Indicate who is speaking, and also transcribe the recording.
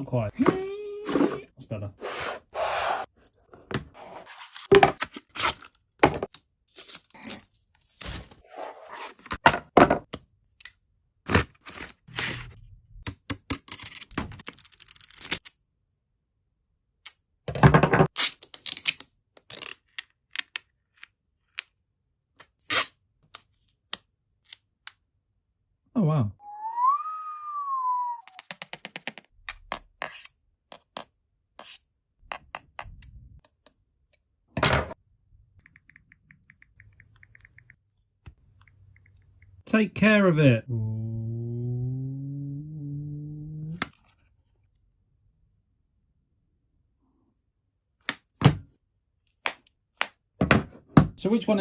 Speaker 1: quite. That's better. Oh, wow. Take care of it. So which one is